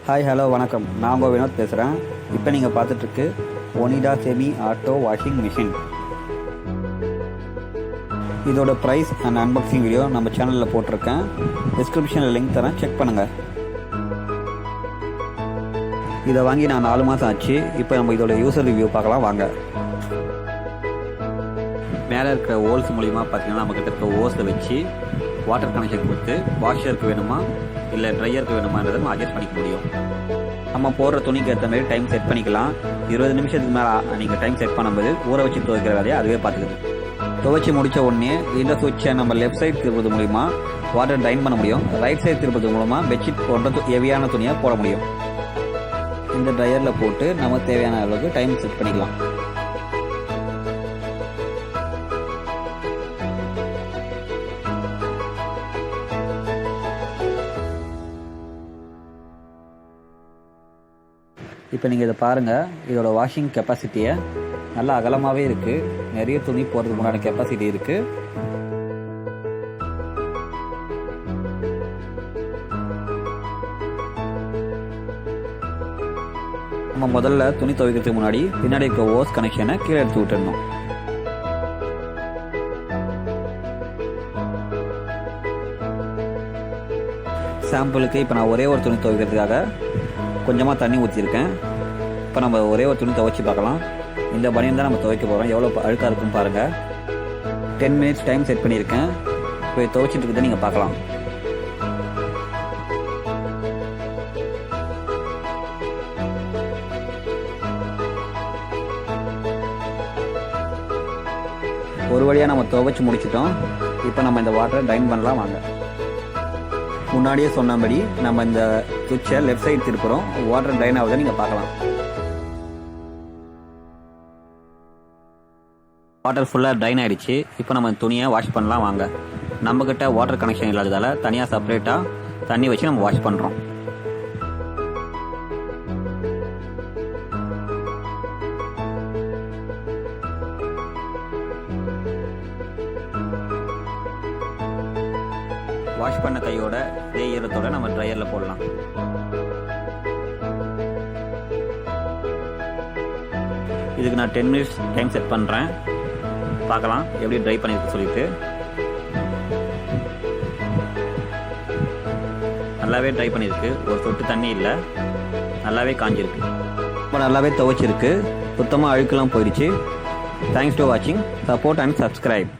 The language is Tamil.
ஹாய் ஹலோ வணக்கம். நான் உங்கள் வினோத் பேசுகிறேன். இப்போ நீங்கள் பார்த்துட்ருக்கு Onida semi auto washing machine. இதோட ப்ரைஸ் அண்ட் அன்பாக்சிங் வீடியோ நம்ம சேனலில் போட்டிருக்கேன். டிஸ்கிரிப்ஷனில் லிங்க் தரேன், செக் பண்ணுங்கள். இதை வாங்கி நான் 4 மாதம் ஆச்சு. இப்போ நம்ம இதோட யூசர் ரிவ்யூ பார்க்கலாம் வாங்க. மேலே இருக்கிற ஹோல்ஸ் மூலிமா பார்த்தீங்கன்னா நம்மக்கிட்ட இருக்க ஹோஸை வச்சு வாட்டர் கனெக்ஷன் கொடுத்து வாஷருக்கு வேணுமா இல்லை ட்ரையருக்கு வேணுமான்றதை நம்ம அட்ஜஸ்ட் பண்ணிக்க முடியும். நம்ம போடுற துணிக்கு ஏற்ற மாதிரி டைம் செட் பண்ணிக்கலாம். 20 நிமிஷத்துக்கு மேலே நீங்கள் டைம் செட் பண்ணும்போது ஊற வச்சு துவைக்கிற வேலையை அதுவே பார்த்துக்குது. துவைச்சி முடித்த உடனே இந்த சுவிட்சை நம்ம லெஃப்ட் சைடு திருப்பது மூலிமா வாட்டர் ட்ரைன் பண்ண முடியும். ரைட் சைடு திருப்பது மூலமாக பெட்ஷீட் போன்ற ஹெவியான துணியை போட முடியும். இந்த ட்ரையரில் போட்டு நம்ம தேவையான அளவுக்கு டைம் செட் பண்ணிக்கலாம். இப்போ நீங்கள் இதை பாருங்கள். இதோட வாஷிங் கெப்பாசிட்டியை நல்லா அகலமாகவே இருக்குது. நிறைய துணி போடுறதுக்கு முன்னாடி கெப்பாசிட்டி இருக்குது. நம்ம முதல்ல துணி துவைக்கிறதுக்கு முன்னாடி பின்னாடி இருக்க ஹோஸ் கனெக்ஷனை கீழே எடுத்து விட்டுடணும். சாம்பிளுக்கு இப்போ நான் ஒரே ஒரு துணி துவைக்கிறதுக்காக கொஞ்சமாக தண்ணி ஊற்றிருக்கேன். இப்போ நம்ம ஒரே ஒரு துணி துவைச்சி பார்க்கலாம். இந்த பனியன் தான் நம்ம துவைக்க போகிறோம். எவ்வளோ அழுக்காக இருக்குன்னு பாருங்கள். 10 மினிட்ஸ் டைம் செட் பண்ணியிருக்கேன். இப்போ துவைச்சிட்டு இருக்கிறத நீங்கள் பார்க்கலாம். ஒரு வழியாக நம்ம துவைச்சி முடிச்சிட்டோம். இப்போ நம்ம இந்த வாட்டரை ட்ரைன் பண்ணலாம் வாங்க. முன்னாடியே சொன்னபடி நம்ம இந்த சுவிட்சை லெஃப்ட் சைடு திருப்புறோம். வாட்டர் ட்ரைன் ஆகுதை நீங்கள் பார்க்கலாம். வாட்டர் ஃபுல்லாக ட்ரைன் ஆகிடுச்சு. இப்போ நம்ம துணியை வாஷ் பண்ணலாம் வாங்க. நம்மக்கிட்ட வாட்டர் கனெக்ஷன் இல்லாததால் தனியாக செப்பரேட்டாக தண்ணி வச்சு நம்ம வாஷ் பண்ணுறோம். வாஷ் பண்ண கையோட ஈரத்தோட நம்ம ட்ரையரில் போடலாம். இதுக்கு நான் 10 மினிட்ஸ் டைம் செட் பண்ணுறேன். பார்க்கலாம் எப்படி ட்ரை பண்ணியிருக்கு சொல்லிட்டு. நல்லாவே ட்ரை பண்ணியிருக்கு. ஒரு சொட்டு தண்ணி இல்லை, நல்லாவே காஞ்சிருக்கு. இப்போ நல்லாவே துவைச்சிருக்கு. சுத்தமாக அழுக்கெல்லாம் போயிடுச்சு. தேங்க்ஸ் டு வாட்சிங். Support and subscribe.